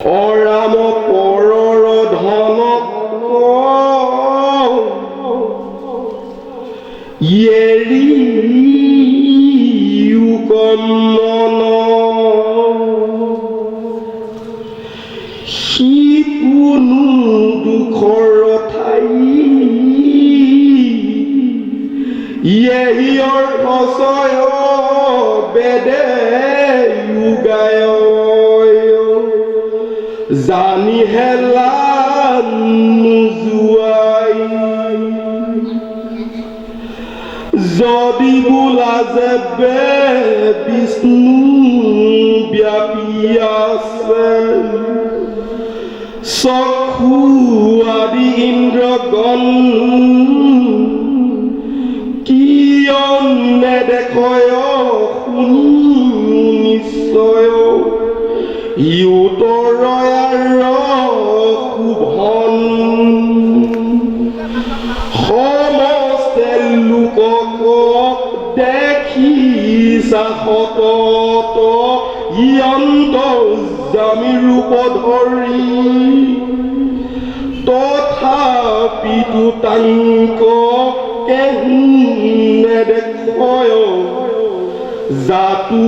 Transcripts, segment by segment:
অৰাম পৰৰ ধনক এৰিও কমন সি কোনো দুখৰ ঠাই ইয়েহিৰ ফচয় বেদে গায় জানি হেলা নোযোৱাই যদি বোলা যে বিষ্ণু ব্যাপী আছে চক্ষু আদি ইন্দ্ৰগণ কিয় নেদেখয় শুনি নিশ্চয় ইউতৰয়াৰ শুভন সমস্তে লোকক দেখি চাহত ইয়ন্ত জামি ৰূপ ধৰি তথাপিতো তাংক কেহু নেদেখয় জাতু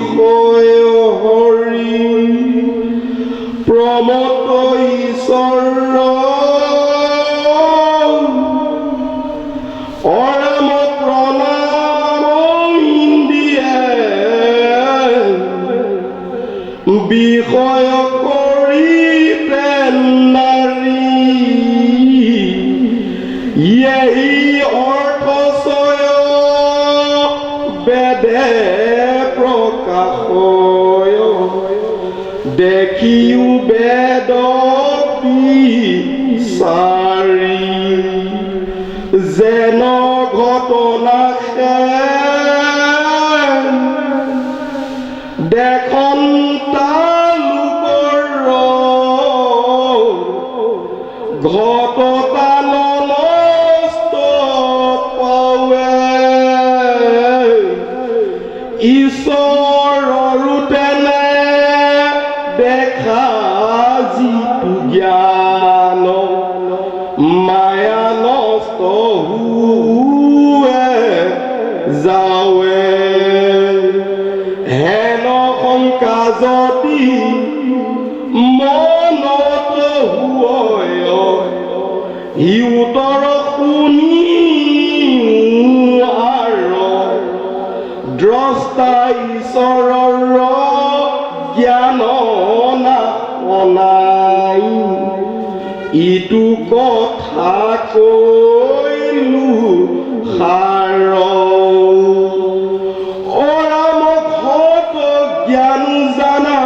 বিষয় হৰি প্ৰমত ঈশ্বৰ অৰাম প্ৰণাম ইন্দিয়ে বিষয় কৰি নাৰী ইয়েহি অৰ্থচয় বেদে প্ৰকাশয় দেখিও বেদ বিচাৰি যেন ঘটনা দেখন তালোকৰ ঘটতা নষ্ট পাৱে ঈশ্বৰৰো তেনে দেখা যিটো জ্ঞান মায়া নষ্ট হুৱে যাৱে হেন শংকা যদি মনত হুৱয় ইউতৰ শুনি দ্ৰষ্টা ঈশ্বৰৰ জ্ঞান নাই ইটো কথা কৈলো সাৰ অৰাম ভট জ্ঞান জানা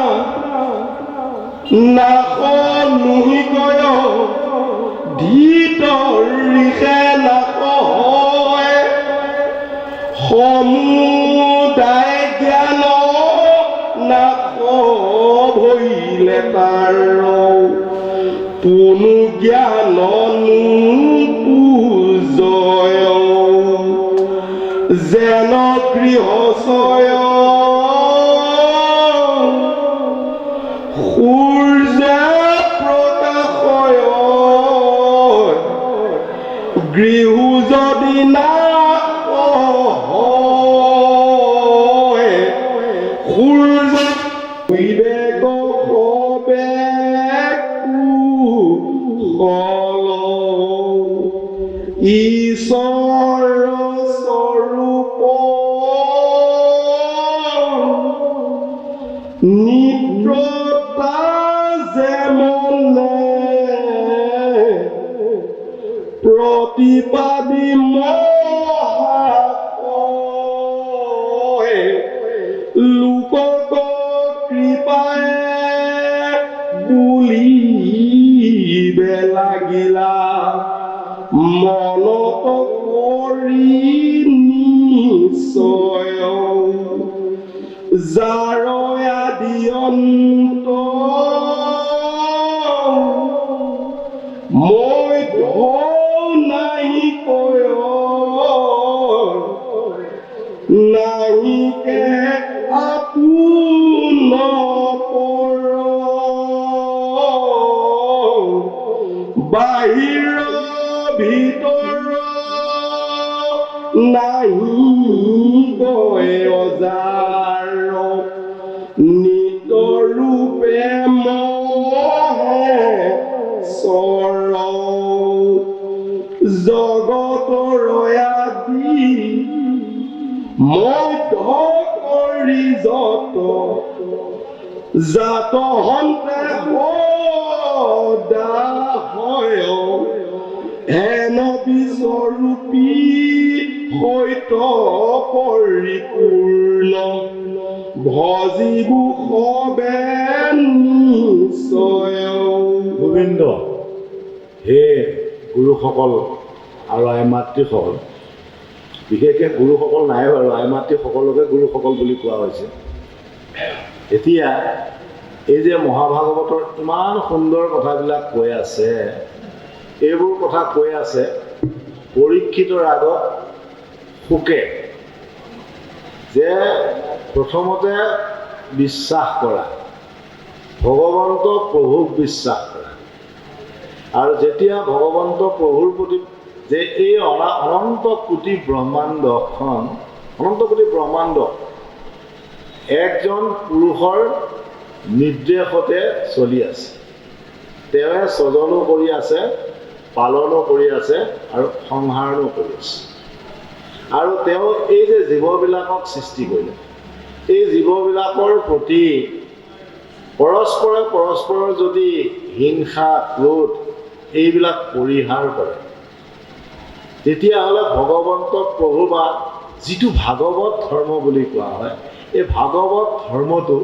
নাশ নুহি কয় ধিতৰিষে নাশ হয় সমুদায় জ্ঞান নাশ ভৈলে তাৰ পুনু জ্ঞান পূজয় যেন গৃহচয় সূৰ্য প্ৰকাশয় গৃহ যদি না সূৰ্য বিবেক হবে ঈশ্বৰ স্বৰূপ নিত্ৰতা যে মনে প্ৰতিপাদি মহাকয় লোকক কৃপায়ে বুলিবে লাগিলা মনত কৰি নিশ্চয় যাৰ আদি অন্ত মই নাই কয় নাহিকে আপোন বাহিৰ ভিতৰ নাহি গৈ অজাৰ নিতৰূপে মহে চৰ জগতৰ আদি মধ্য কৰি যত জাত হন্তে সদা হয় হেন বিস্বৰূপী সৈত পৰিপূৰ্ণ ভজিবু সবে নিশ্চয়। গোবিন্দ, হে গুৰুসকল আৰু আই মাতৃসকল, বিশেষকৈ গুৰুসকল নাই বাৰু, আই মাতৃসকলকে গুৰুসকল বুলি কোৱা হৈছে। এতিয়া এই যে মহাভাগৱতৰ ইমান সুন্দৰ কথাবিলাক কৈ আছে, এইবোৰ কথা কৈ আছে পৰীক্ষিতৰ আগত শুকে যে প্ৰথমতে বিশ্বাস কৰা, ভগৱন্ত প্ৰভুক বিশ্বাস কৰা। আৰু যেতিয়া ভগৱন্ত প্ৰভুৰ প্ৰতি যে এই অনন্ত কোটি ব্ৰহ্মাণ্ডখন, অনন্ত কোটি ব্ৰহ্মাণ্ড একজন পুৰুষৰ নিৰ্দেশতে চলি আছে, তেওঁৱে স্বজনো কৰি আছে, পালনো কৰি আছে আৰু সংহাৰো কৰি আছে। আৰু তেওঁ এই যে জীৱবিলাকক সৃষ্টি কৰিলে, এই জীৱবিলাকৰ প্ৰতি পৰস্পৰে পৰস্পৰৰ যদি হিংসা ক্ৰোধ এইবিলাক পৰিহাৰ কৰে, তেতিয়াহ'লে ভগৱন্ত প্ৰভু বা যিটো ভাগৱত ধৰ্ম বুলি কোৱা হয়, এই ভাগৱত ধৰ্মটো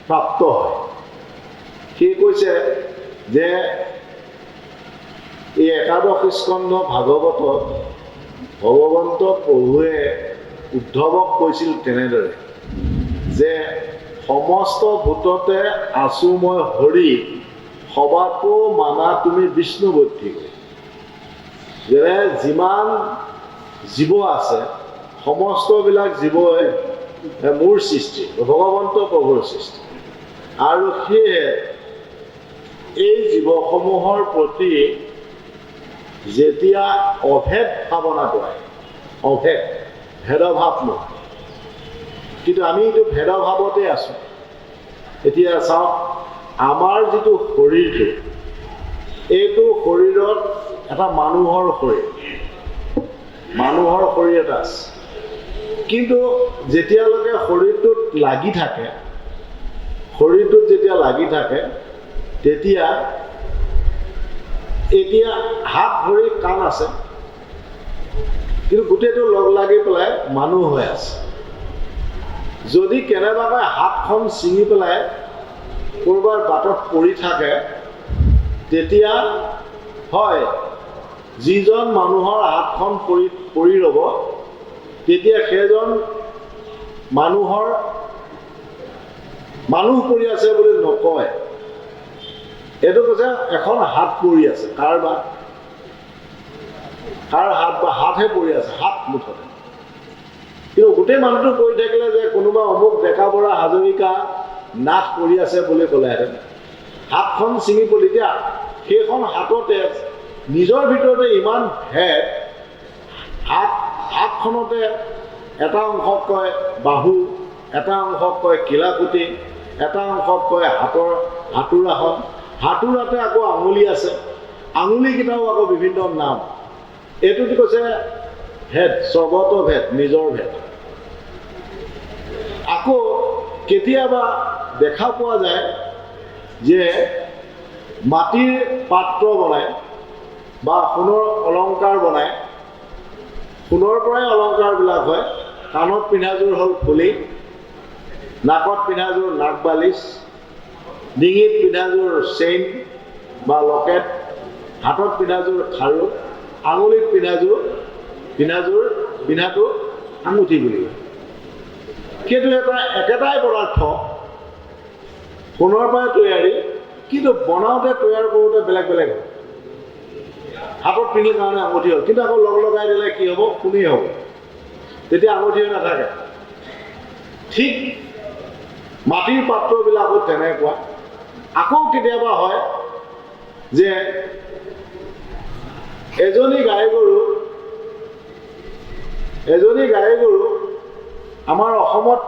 প্ৰাপ্ত হয়। সেই কৈছে যে এই একাদশ স্কন্ধ ভাগৱতত ভগৱন্ত প্ৰভুৱে উদ্ধৱক কৈছিল তেনেদৰে যে সমস্ত ভূততে আছো মই হৰি, সবাকো মানা তুমি বিষ্ণুবদ্ধি কৰি। যেনে যিমান জীৱ আছে সমস্তবিলাক জীৱই মোৰ সৃষ্টি, ভগৱন্ত প্ৰভুৰ সৃষ্টি। আৰু সেয়ে এই জীৱসমূহৰ প্ৰতি যেতিয়া অভেদ ভাৱনাটো আহে, অভেদ ভেদভাৱ নহয়, কিন্তু আমি এইটো ভেদভাৱতে আছোঁ। এতিয়া চাওক, আমাৰ যিটো শৰীৰটো, এইটো শৰীৰত এটা মানুহৰ শৰীৰ এটা আছে, কিন্তু যেতিয়ালৈকে শৰীৰটোত লাগি থাকে, তেতিয়া এতিয়া হাত ভৰি কাণ আছে, কিন্তু গোটেইটো লগ লাগি পেলাই মানুহ হৈ আছে। যদি কেনেবাকৈ হাতখন ছিঙি পেলাই ক'ৰবাৰ বাটত পৰি থাকে, তেতিয়া হয় যিজন মানুহৰ হাতখন পৰি ৰ'ব, তেতিয়া সেইজন মানুহ পৰি আছে বুলি নকয়। এইটো কৈছে এখন হাত পৰি আছে, কাৰ হাত বা হাতহে পৰি আছে, হাত মুঠতে। কিন্তু গোটেই মানুহটো পৰি থাকিলে যে কোনোবা অমুক ডেকা বৰা হাজৰিকা নাথ পৰি আছে বুলি ক'লেহেঁতেন, হাতখন ছিঙি পৰি, এতিয়া সেইখন হাততে নিজৰ ভিতৰতে ইমান ভেদ, হাতখনতে এটা অংশক কয় বাহু, এটা অংশক কয় কিলাকুটি, এটা অংশক কয় হাতোৰাখন, হাতোৰাতে আকৌ আঙুলি আছে, আঙুলিকেইটাও আকৌ বিভিন্ন নাম। এইটোতো কৈছে ভেদ, স্বগত ভেদ, নিজৰ ভেদ। আকৌ কেতিয়াবা দেখা পোৱা যায় যে মাটিৰ পাত্ৰ বনায় বা সোণৰ অলংকাৰ বনায়, সোণৰ পৰাই অলংকাৰবিলাক হয়। কাণত পিন্ধাযোৰ হ'ল ফুলি, নাকত পিন্ধাযোৰ নাক বালিচ, ডিঙিত পিন্ধাযোৰ চেইন বা লকেট, হাতত পিন্ধাযোৰ খাৰু, আঙুলিত পিন্ধাটো আঙুঠি বুলি কয়। সেইটো একেটাই পদাৰ্থ, সোণৰ পৰাই তৈয়াৰী, কিন্তু বনাওঁতে তৈয়াৰ কৰোঁতে বেলেগ বেলেগ হয়। হাতত পিন্ধি কাৰণে আঙুঠি হ'ল, কিন্তু আকৌ লগাই দিলে কি হ'ব, সোণেই হ'ব, তেতিয়া আঙুঠি হৈ নাথাকে। ঠিক মাটিৰ পাত্ৰবিলাকো তেনেকুৱা। আকৌ কেতিয়াবা হয় যে এজনী গাই গৰু আমাৰ অসমত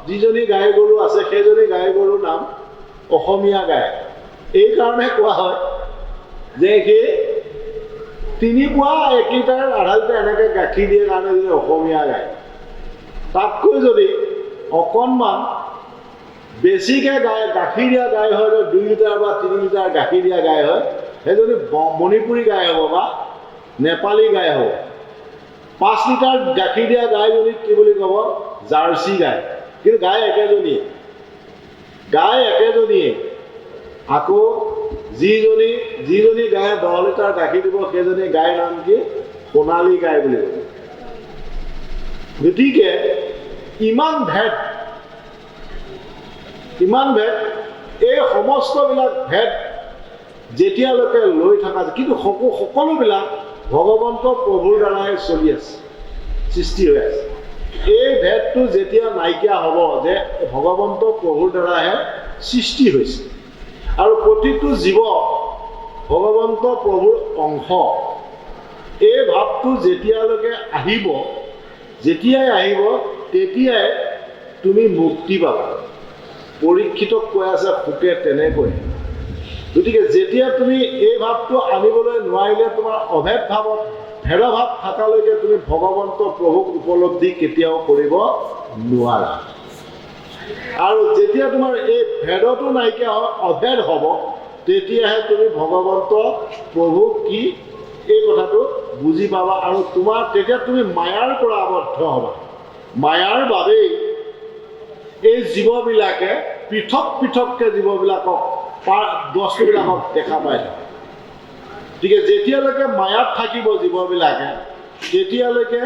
যিজনী গাই গৰু আছে সেইজনী গাই গৰুৰ নাম অসমীয়া গাই। এই কাৰণে কোৱা হয় যে সেই 3 পোৱা 1 লিটাৰ আধা লিটাৰ এনেকৈ গাখীৰ দিয়ে কাৰণে যদি অসমীয়া গাই, তাতকৈ যদি অকণমান বেছিকৈ গাখীৰ দিয়া গাই হয়, 2 লিটাৰ বা 3 লিটাৰ গাখীৰ দিয়া গাই হয়, সেইজনী মণিপুৰী গাই হ'ব বা নেপালী গাই হ'ব। 5 লিটাৰ গাখীৰ দিয়া গাইজনীক কি বুলি ক'ব? জাৰ্চি গাই। কিন্তু গাই একেজনীয়ে। আকৌ যিজনী গায়ে 10 লিটাৰ গাখীৰ দিব সেইজনী গাইৰ নাম কি? সোণালী গাই বুলি ক'ব। গতিকে ইমান ভেদ, এই সমস্তবিলাক ভেদ যেতিয়ালৈকে লৈ থকা, কিন্তু সকলোবিলাক ভগৱন্ত প্ৰভুৰ দ্বাৰাই চলি আছে, সৃষ্টি হৈ আছে। এই ভেদটো যেতিয়া নাইকিয়া হ'ব যে ভগৱন্ত প্ৰভুৰ দ্বাৰাহে সৃষ্টি হৈছে আৰু প্ৰতিটো জীৱ ভগৱন্ত প্ৰভুৰ অংশ, এই ভাৱটো যেতিয়াই আহিব তেতিয়াই তুমি মুক্তি পাবা। পৰীক্ষিতক কৈ আছে সুকে তেনেকৈ। গতিকে যেতিয়া তুমি এই ভাৱটো আনিবলৈ নোৱাৰিলে, তোমাৰ ভেদভাৱ থকালৈকে তুমি ভগৱন্ত প্ৰভুক উপলব্ধি কেতিয়াও কৰিব নোৱাৰা। আৰু যেতিয়া তোমাৰ এই ভেদটো নাইকিয়া হয়, অভেদ হ'ব, তেতিয়াহে তুমি ভগৱন্ত প্ৰভু কি এই কথাটো বুজি পাবা। আৰু তেতিয়া তুমি মায়াৰ পৰা আবদ্ধ হ'বা। মায়াৰ বাবেই এই জীৱবিলাকে পৃথককৈ জীৱবিলাকক বস্তুবিলাকক দেখা পাই থাকে। গতিকে যেতিয়ালৈকে মায়াত থাকিব জীৱবিলাকে, তেতিয়ালৈকে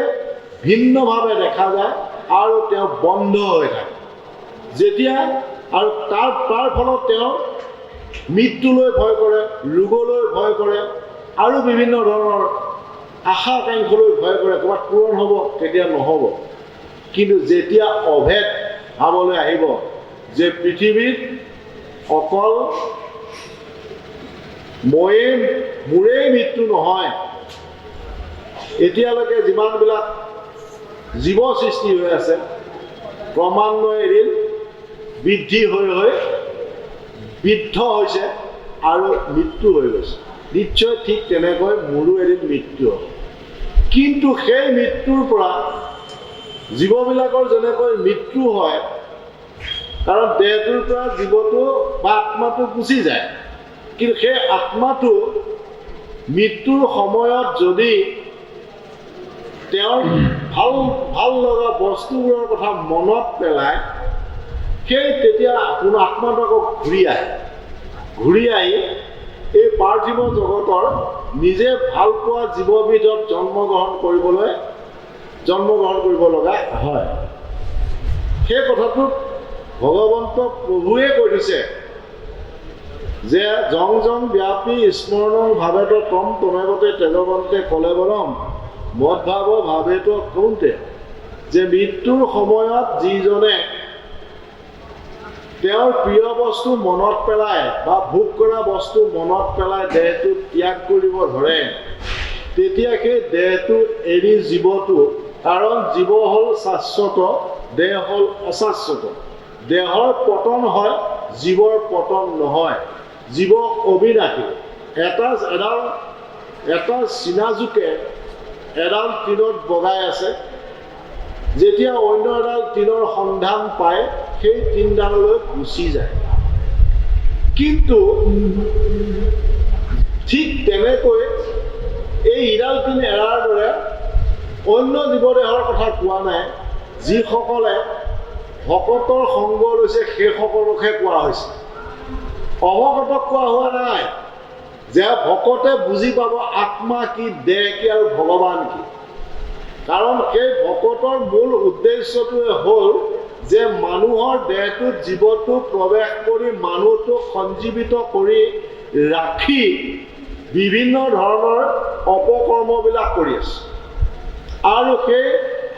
ভিন্নভাৱে দেখা যায় আৰু তেওঁ বন্ধ হৈ থাকে। আৰু তাৰ ফলত তেওঁ মৃত্যুলৈ ভয় কৰে, ৰোগলৈ ভয় কৰে আৰু বিভিন্ন ধৰণৰ আশা আকাংক্ষালৈ ভয় কৰে। ক'ৰবাত পূৰণ হ'ব, কেতিয়া নহ'ব। কিন্তু যেতিয়া অভেদ ভাৱলৈ আহিব যে পৃথিৱীত অকল মোৰেই মৃত্যু নহয়, এতিয়ালৈকে যিমানবিলাক জীৱ সৃষ্টি হৈ আছে ক্ৰমান্বয়ে এদিন বৃদ্ধি হৈ বৃদ্ধ হৈছে আৰু মৃত্যু হৈ গৈছে। নিশ্চয় ঠিক তেনেকৈ মোৰো এদিন মৃত্যু হ'ব। কিন্তু সেই মৃত্যুৰ পৰা জীৱবিলাকৰ যেনেকৈ মৃত্যু হয়, কাৰণ দেহটোৰ পৰা জীৱটো বা আত্মাটো গুচি যায়, কিন্তু সেই আত্মাটো মৃত্যুৰ সময়ত যদি তেওঁৰ ভাল লগা বস্তুবোৰৰ কথা মনত পেলায়, তেতিয়া কোনো আত্মাটো আকৌ ঘূৰি আহি এই পাৰ্থিৱ জগতৰ নিজে ভাল পোৱা জীৱবিধত জন্মগ্ৰহণ কৰিব লগা হয়। সেই কথাটোত ভগৱন্ত প্ৰভুৱে কৈ দিছে যে জং ব্যাপী স্মৰণং ভাৱেত তম তমেৱতে তেজৱন্তে কলেবৰম মদভাৱ ভাৱেত কৌন্তে, যে মৃত্যুৰ সময়ত যিজনে তেওঁৰ প্ৰিয় বস্তু মনত পেলায় বা ভোগ কৰা বস্তু মনত পেলাই দেহটো ত্যাগ কৰিব ধৰে, তেতিয়া সেই দেহটো এৰি জীৱটো, কাৰণ জীৱ হ'ল শাশ্বত, দেহ হ'ল অশাশ্বত। দেহৰ পতন হয়, জীৱৰ পতন নহয়। জীৱ অবিনাশী। এটা চিনাজোকে এডাল টিনত বগাই আছে, যেতিয়া অন্য এডাল টিনৰ সন্ধান পায় সেই টিনডাললৈ গুচি যায়। কিন্তু ঠিক তেনেকৈ এই ইডাল টিন এৰাৰ দৰে অন্য জীৱদেহৰ কথা কোৱা নাই। যিসকলে ভকতৰ সংগ লৈছে সেইসকলকহে কোৱা হৈছে, অভকতক কোৱা হোৱা নাই। যে ভকতে বুজি পাব আত্মা কি, দেহ কি আৰু ভগৱান কি। কাৰণ সেই ভকতৰ মূল উদ্দেশ্যটোৱে হ'ল যে মানুহৰ দেহটোত জীৱটো প্ৰৱেশ কৰি মানুহটোক সঞ্জীৱিত কৰি ৰাখি বিভিন্ন ধৰণৰ অপকৰ্মবিলাক কৰি আছে,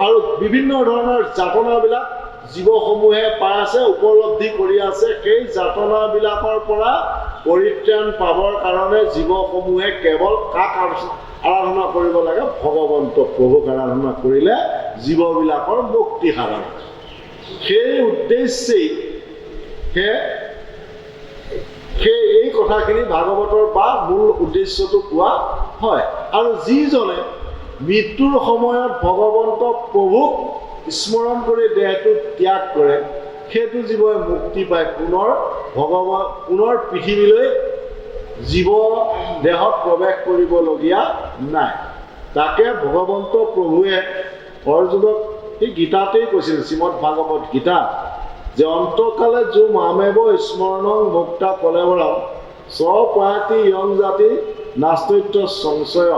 আৰু বিভিন্ন ধৰণৰ যাতনাবিলাক জীৱসমূহে পাই আছে, উপলব্ধি কৰি আছে। সেই যাতনাবিলাকৰ পৰা পৰিত্ৰাণ পাবৰ কাৰণে জীৱসমূহে কেৱল কাক আৰাধনা কৰিব লাগে? ভগৱন্ত প্ৰভুক আৰাধনা কৰিলে জীৱবিলাকৰ মুক্তি সাধন। সেই উদ্দেশ্যেই এই কথাখিনি ভাগৱতৰ বা মূল উদ্দেশ্যটো কোৱা হয়। আৰু যিজনে মৃত্যুৰ সময়ত ভগৱন্ত প্ৰভুক স্মৰণ কৰি দেহটো ত্যাগ কৰে, সেইটো জীৱই মুক্তি পায়, পুনৰ পৃথিৱীলৈ জীৱ দেহত প্ৰৱেশ কৰিবলগীয়া নাই। তাকে ভগৱন্ত প্ৰভুৱে অৰ্জুনক সেই গীতাতেই কৈছিল, শ্ৰীমদ ভাগৱত গীতা, যে অন্তকালে যো মামেব স্মৰণং ভক্তা কলেবৰম স্বপ্ৰাতি ইয়ং জাতি নাস্তৈত্য সংশয়।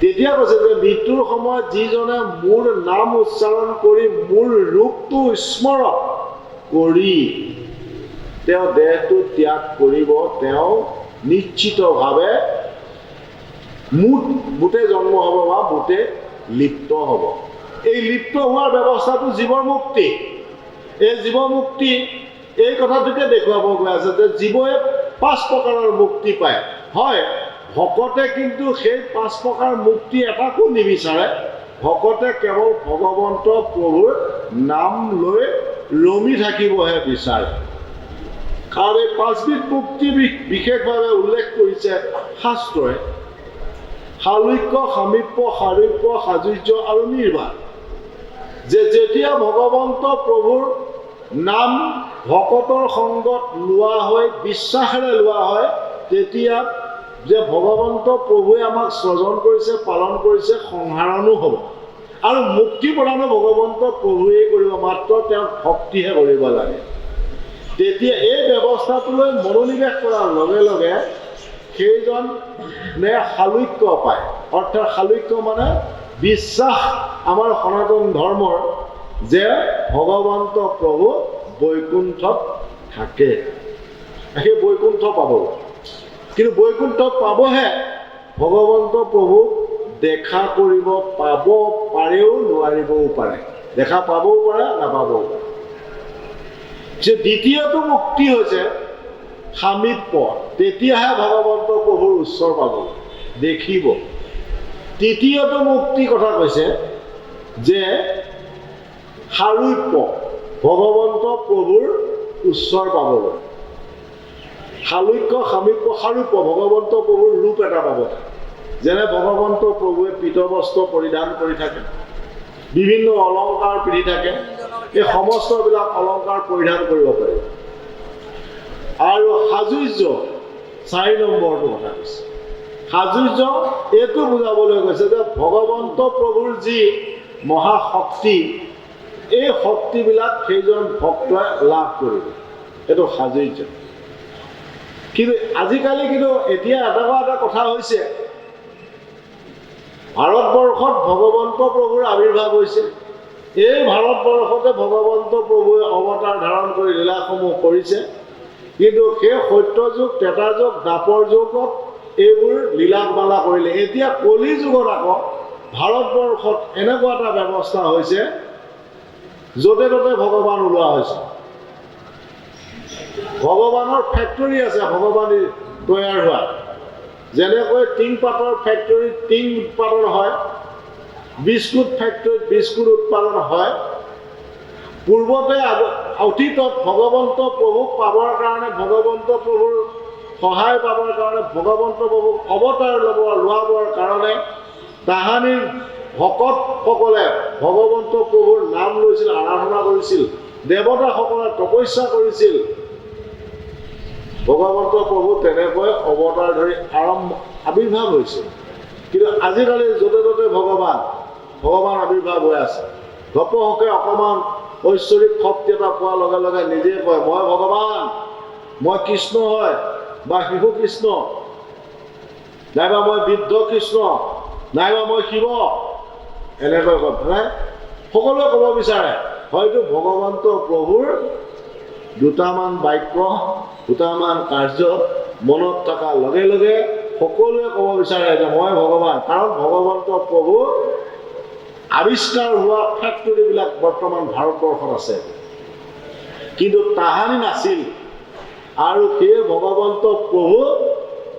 তেতিয়া কৈছে যে মৃত্যুৰ সময়ত যিজনে মোৰ নাম উচ্চাৰণ কৰি মোৰ ৰূপটো স্মৰণ কৰি তেওঁ দেহটো ত্যাগ কৰিব, তেওঁ নিশ্চিতভাৱে মুঠে জন্ম হ'ব বা মুঠে লিপ্ত হ'ব। এই লিপ্ত হোৱাৰ ব্যৱস্থাটো জীৱৰ মুক্তি। এই জীৱ মুক্তি এই কথাটোকে দেখুৱাব গৈ আছে যে জীৱই 5 প্ৰকাৰৰ মুক্তি পায়। হয়, ভকতে কিন্তু সেই 5 প্ৰকাৰ মুক্তি এটাকো নিবিচাৰে। ভকতে কেৱল ভগৱন্ত প্ৰভুৰ নাম লৈ ৰমি থাকিবহে বিচাৰে। কাৰণ এই 5বিধ মুক্তি বিশেষভাৱে উল্লেখ কৰিছে শাস্ত্ৰই: সালোক্য, সামীপ্য, সাৰূপ্য, সাযুজ্য আৰু নিৰ্বাণ। যে যেতিয়া ভগৱন্ত প্ৰভুৰ নাম ভকতৰ সংগত লোৱা হয়, বিশ্বাসেৰে লোৱা হয়, তেতিয়া যে ভগৱন্ত প্ৰভুৱে আমাক স্বজন কৰিছে, পালন কৰিছে, সংহাৰণো হ'ব। আৰু মুক্তি প্ৰদানো ভগৱন্ত প্ৰভুৱে কৰিব, মাত্ৰ তেওঁক ভক্তিহে কৰিব লাগে। তেতিয়া এই ব্যৱস্থাটোলৈ মনোনিৱেশ কৰাৰ লগে লগে সেইজনে সালোক্য পায়। অৰ্থাৎ সালোক্য মানে বিশ্বাস আমাৰ সনাতন ধৰ্মৰ যে ভগৱন্ত প্ৰভু বৈকুণ্ঠত থাকে। সেই বৈকুণ্ঠ পাব, কিন্তু বৈকুণ্ঠ পাবহে ভগৱন্ত প্ৰভুক দেখা কৰিব পাব পাৰেও নোৱাৰিবও পাৰে। দেখা পাবও পাৰে, নাপাবও পাৰে। যে দ্বিতীয়টো মুক্তি হৈছে সামীপ্য। তেতিয়াহে ভগৱন্ত প্ৰভুৰ ওচৰ পাব, দেখিব। তৃতীয়টো মুক্তি কথা কৈছে যে সাৰূপ্য, ভগৱন্ত প্ৰভুৰ ওচৰ পাবলৈ। সালোক্য, সামীপ্য, সাৰূপ্য, ভগৱন্ত প্ৰভুৰ ৰূপ এটা পাব। যেনে ভগৱন্ত প্ৰভুৱে পীতবস্ত্ৰ পৰিধান কৰি থাকে, বিভিন্ন অলংকাৰ পিন্ধি থাকে। এই সমস্তবিলাক অলংকাৰ পৰিধান কৰিব পাৰি। আৰু সাযুজ্য, 4 নম্বৰটো কথা কৈছে। সাযুজ্য এইটো বুজাবলৈ গৈছে যে ভগৱন্ত প্ৰভুৰ যি মহাশক্তি, এই শক্তিবিলাক সেইজন ভক্তই লাভ কৰিব, এইটো সাযুজ্য। কিন্তু আজিকালি এতিয়া এটা কথা হৈছে, ভাৰতবৰ্ষত ভগৱন্ত প্ৰভুৰ আৱিৰ্ভাৱ হৈছে। এই ভাৰতবৰ্ষতে ভগৱন্ত প্ৰভুৱে অৱতাৰ ধাৰণ কৰি লীলাসমূহ কৰিছে। কিন্তু সেই সত্যযুগ, ত্ৰেতা যুগ, দ্বাপৰ যুগত এইবোৰ লীলামালা কৰিলে। এতিয়া কলি যুগত আকৌ ভাৰতবৰ্ষত এনেকুৱা এটা ব্যৱস্থা হৈছে, য'তে ত'তে ভগৱান ওলোৱা হৈছে। ভগৱানৰ ফেক্টৰী আছে, ভগৱান তৈয়াৰ হোৱা। যেনেকৈ টিংপাতৰ ফেক্টৰীত টিং উৎপাদন হয়, বিস্কুট ফেক্টৰীত বিস্কুট উৎপাদন হয়। পূৰ্বতে অতীতত ভগৱন্ত প্ৰভুক পাবৰ কাৰণে, ভগৱন্ত প্ৰভুৰ সহায় পাবৰ কাৰণে, ভগৱন্ত প্ৰভুক অৱতাৰ লোৱাবৰ কাৰণে তাহানিৰ ভকতসকলে ভগৱন্ত প্ৰভুৰ নাম লৈছিল, আৰাধনা কৰিছিল। দেৱতাসকলে তপস্যা কৰিছিল। ভগৱন্ত প্ৰভু তেনেকৈ অৱতাৰ ধৰি আৱিৰ্ভাৱ হৈছিল। কিন্তু আজিকালি য'তে ত'তে ভগৱান আৱিৰ্ভাৱ হৈ আছে। ঘপহকৈ অকণমান ঐশ্বৰিক শক্তি এটা পোৱাৰ লগে লগে নিজে কয়, মই ভগৱান, মই কৃষ্ণ হয়, বা শিশু কৃষ্ণ, নাইবা মই বৃদ্ধ কৃষ্ণ, নাইবা মই শিৱ, এনেকৈ কয়। সকলোৱে ক'ব বিচাৰে। হয়তো ভগৱন্ত প্ৰভুৰ দুটামান বাক্য, দুটামান কাৰ্য মনত থকাৰ লগে লগে সকলোৱে ক'ব বিচাৰে যে মই ভগৱান। কাৰণ ভগৱন্ত প্ৰভু আৱিষ্কাৰ হোৱা ফেক্টৰীবিলাক বৰ্তমান ভাৰতবৰ্ষত আছে। কিন্তু তাহানি নাছিল। আৰু সেই ভগৱন্ত প্ৰভু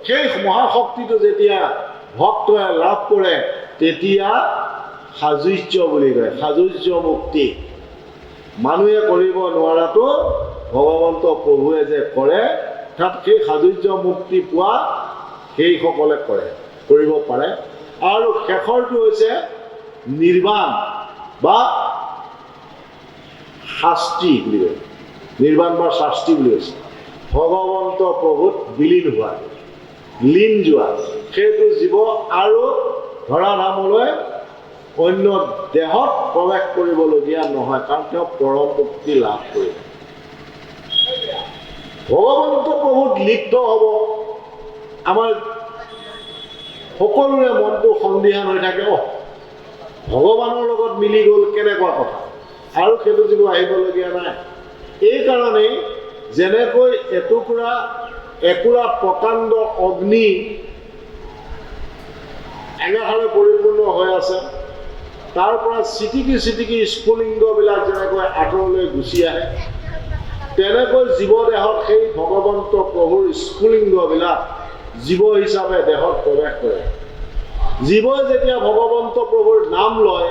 সেই মহাশক্তিটো যেতিয়া ভক্তই লাভ কৰে তেতিয়া সাজুৰ্য বুলি কয়, সাজুৰ্য মুক্তি। মানুহে কৰিব নোৱাৰাটো ভগৱন্ত প্ৰভুৱে যে কৰে, তাত সেই সাজুৰ্য মুক্তি পোৱা সেইসকলে কৰিব পাৰে। আৰু শেষৰটো হৈছে নিৰ্বাণ বা শাস্তি বুলি কয়, নিৰ্বাণ বা শাস্তি বুলি কৈছে। ভগৱন্ত প্ৰভুত বিলীন হোৱা, লীন যোৱা, সেইটো জীৱ আৰু ধৰাধামলৈ অন্য দেহত প্ৰৱেশ কৰিবলগীয়া নহয়, কাৰণ তেওঁ পৰম মুক্তি লাভ কৰিব। ভগৱন্ত প্ৰভুত লিপ্ত হ'ব। আমাৰ সকলোৰে মনটো সন্দিহান হৈ থাকে, ভগৱানৰ লগত মিলি গ'ল কেনেকুৱা কথা, আৰু সেইটো জীৱ আহিবলগীয়া নাই। এইকাৰণেই যেনেকৈ একুৰা প্ৰকাণ্ড অগ্নি এঙাহাৰে পৰিপূৰ্ণ হৈ আছে, তাৰ পৰা চিটিকি চিটিকি স্ফুলিংগবিলাক যেনেকৈ আঁতৰলৈ গুচি আহে, তেনেকৈ জীৱদেহত সেই ভগৱন্ত প্ৰভুৰ স্ফুলিংগবিলাক জীৱ হিচাপে দেহত প্ৰৱেশ কৰে। জীৱই যেতিয়া ভগৱন্ত প্ৰভুৰ নাম লয়,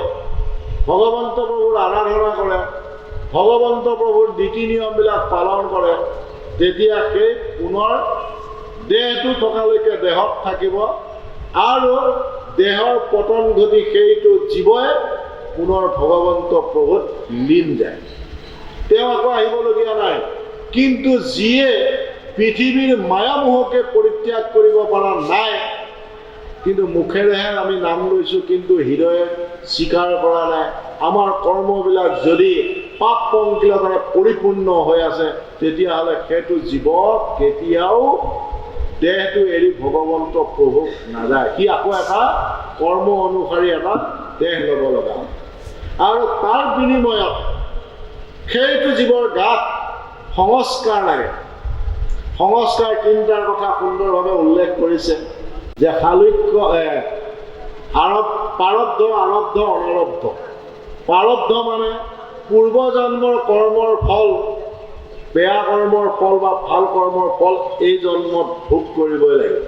ভগৱন্ত প্ৰভুৰ আৰাধনা কৰে, ভগৱন্ত প্ৰভুৰ নীতি নিয়মবিলাক পালন কৰে, তেতিয়া সেই পুনৰ দেহটো থকালৈকে দেহত থাকিব, আৰু দেহৰ পতন ঘটি সেইটো জীৱই পুনৰ ভগৱন্ত প্ৰভুত লীন যায়। তেওঁ আকৌ আহিবলগীয়া নাই। কিন্তু যিয়ে পৃথিৱীৰ মায়ামোহকে পৰিত্যাগ কৰিব পৰা নাই, কিন্তু মুখেৰেহে আমি নাম লৈছোঁ, কিন্তু হৃদয়ে স্বীকাৰ কৰা নাই, আমাৰ কৰ্মবিলাক যদি পাপ পংকিলতাৰে পৰিপূৰ্ণ হৈ আছে, তেতিয়াহ'লে সেইটো জীৱ কেতিয়াও দেহটো এৰি ভগৱন্ত প্ৰভুক নাযায়। সি আকৌ এটা কৰ্ম অনুসাৰী এটা দেহ ল'ব লগা হয়। আৰু তাৰ বিনিময়ত সেইটো জীৱৰ গাত সংস্কাৰ লাগে। সংস্কাৰ তিনিটাৰ কথা সুন্দৰভাৱে উল্লেখ কৰিছে, যে শালুক্য প্ৰাৰব্ধ, আৰব্ধ, অনাৰব্ধ। প্ৰাৰব্ধ মানে পূৰ্বজন্মৰ কৰ্মৰ ফল, বেয়া কৰ্মৰ ফল বা ভাল কৰ্মৰ ফল এই জন্মত ভোগ কৰিবই লাগিব।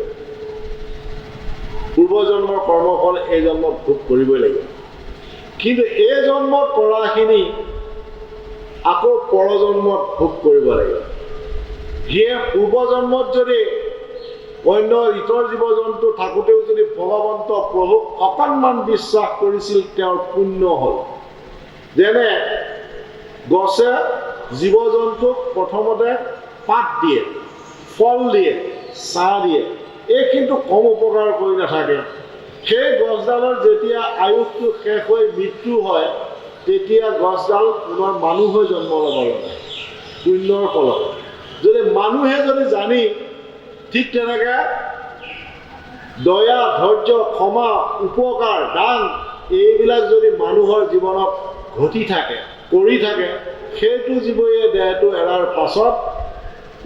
পূৰ্বজন্মৰ কৰ্মফল এই জন্মত ভোগ কৰিবই লাগিব। কিন্তু এই জন্মত কৰাখিনি আকৌ পৰজন্মত ভোগ কৰিব লাগিব। সেয়ে পূৰ্বজন্মত যদি অন্য ইতৰ জীৱ জন্তু থাকোঁতেও যদি ভগৱন্ত প্ৰভুক অকণমান বিশ্বাস কৰিছিল, তেওঁৰ পুণ্য হ'ল। যেনে গছে জীৱ জন্তুক প্ৰথমতে পাত দিয়ে, ফল দিয়ে, ছাঁ দিয়ে, এই কিন্তু কম উপকাৰ কৰি নাথাকে। সেই গছডালৰ যেতিয়া আয়ুসটো শেষ হৈ মৃত্যু হয়, তেতিয়া গছডাল পুনৰ মানুহ হৈ জন্ম ল'ব লাগে পুণ্যৰ ফলত। যদি মানুহে যদি জানি ঠিক তেনেকৈ দয়া, ধৈৰ্য, ক্ষমা, উপকাৰ, দান এইবিলাক যদি মানুহৰ জীৱনত ঘটি থাকে, কৰি থাকে, সেইটো জীৱই দেহটো এৰাৰ পাছত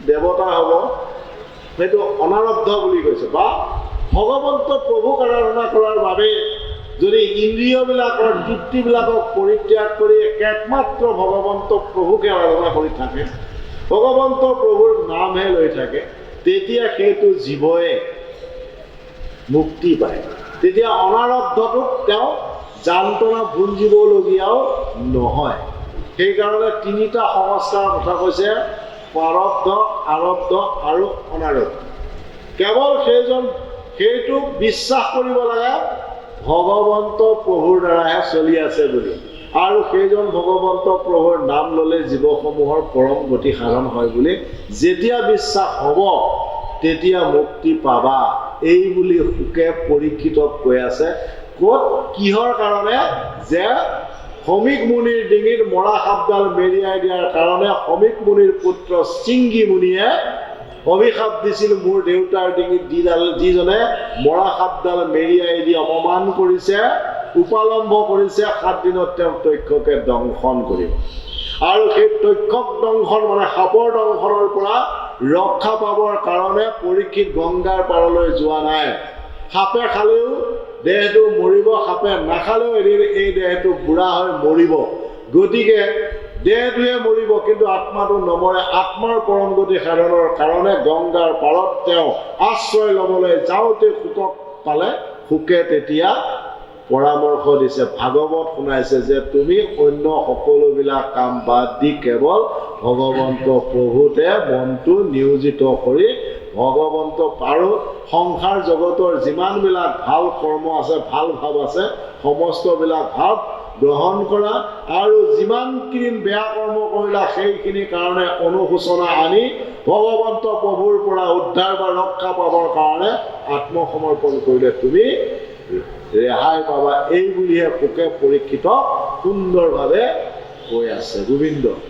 দেৱতা হ'ব। সেইটো অনাৰব্ধ বুলি কৈছে। বা ভগৱন্ত প্ৰভুক আৰাধনা কৰাৰ বাবে যদি ইন্দ্ৰিয়বিলাকৰ তৃপ্তিবিলাকক পৰিত্যাগ কৰি একমাত্ৰ ভগৱন্ত প্ৰভুকে আৰাধনা কৰি থাকে, ভগৱন্ত প্ৰভুৰ নামহে লৈ থাকে, তেতিয়া সেইটো জীৱই মুক্তি পায়। তেতিয়া অনাৰব্ধটোক তেওঁ যান্ত্ৰণা ভুঞ্জিবলগীয়াও নহয়। সেইকাৰণে তিনিটা সংস্কাৰৰ কথা কৈছে, প্ৰাৰব্ধ, আৰব্ধ আৰু অনাৰব্ধ। কেৱল সেইটো বিশ্বাস কৰিব লাগে ভগৱন্ত প্ৰভুৰ দ্বাৰাহে চলি আছে বুলি, আৰু সেইজন ভগৱন্ত প্ৰভুৰ নাম ল'লে জীৱসমূহৰ পৰম গতি সাধন হয় বুলি যেতিয়া বিশ্বাস হ'ব, তেতিয়া মুক্তি পাবা। এই বুলি সুকে পৰীক্ষিতক কৈ আছে। ক'ত, কিহৰ কাৰণে? যে সমীক মুনিৰ ডিঙিত মৰা সাপডাল মেৰিয়াই দিয়াৰ কাৰণে সমীক মুনিৰ পুত্ৰ শৃংগী মুনিয়ে অভিশাপ দিছিল, মোৰ দেউতাৰ ডিঙিত যিজনে মৰা সাপডাল মেৰিয়াই দি অপমান কৰিছে, উপালম্ব কৰিছে, 7 দিনত তেওঁক তক্ষকে দংশন কৰিব। আৰু সেই তক্ষক দংশন মানে সাপৰ দংশনৰ পৰা ৰক্ষা পাবৰ কাৰণে পৰীক্ষিত গংগাৰ পাৰলৈ যোৱা নাই। সাপে খালেও দেহটো মৰিব, সাপে নাখালেও এদিন এই দেহটো বুঢ়া হৈ মৰিব। গতিকে দেহটোৱে মৰিব কিন্তু আত্মাটো নমৰে। আত্মাৰ পৰম গতি সাধনৰ কাৰণে গংগাৰ পাৰত তেওঁ আশ্ৰয় ল'বলৈ যাওঁতে সুতক পালে। সুকে তেতিয়া পৰামৰ্শ দিছে, ভাগৱত শুনাইছে যে তুমি অন্য সকলোবিলাক কাম বাদ দি কেৱল ভগৱন্ত প্ৰভুতে মনটো নিয়োজিত কৰি ভগৱন্ত আৰু সংসাৰ জগতৰ যিমানবিলাক ভাল কৰ্ম আছে, ভাল ভাৱ আছে, সমস্তবিলাক ভাৱ গ্ৰহণ কৰা আৰু যিমানখিনি বেয়া কৰ্ম কৰিলা সেইখিনিৰ কাৰণে অনুশোচনা আনি ভগৱন্ত প্ৰভুৰ পৰা উদ্ধাৰ বা ৰক্ষা পাবৰ কাৰণে আত্মসমৰ্পণ কৰিলে তুমি ৰেহাই পাবা। এই বুলিহে সুকে পৰীক্ষিতক সুন্দৰভাৱে কৈ আছে। গোবিন্দ।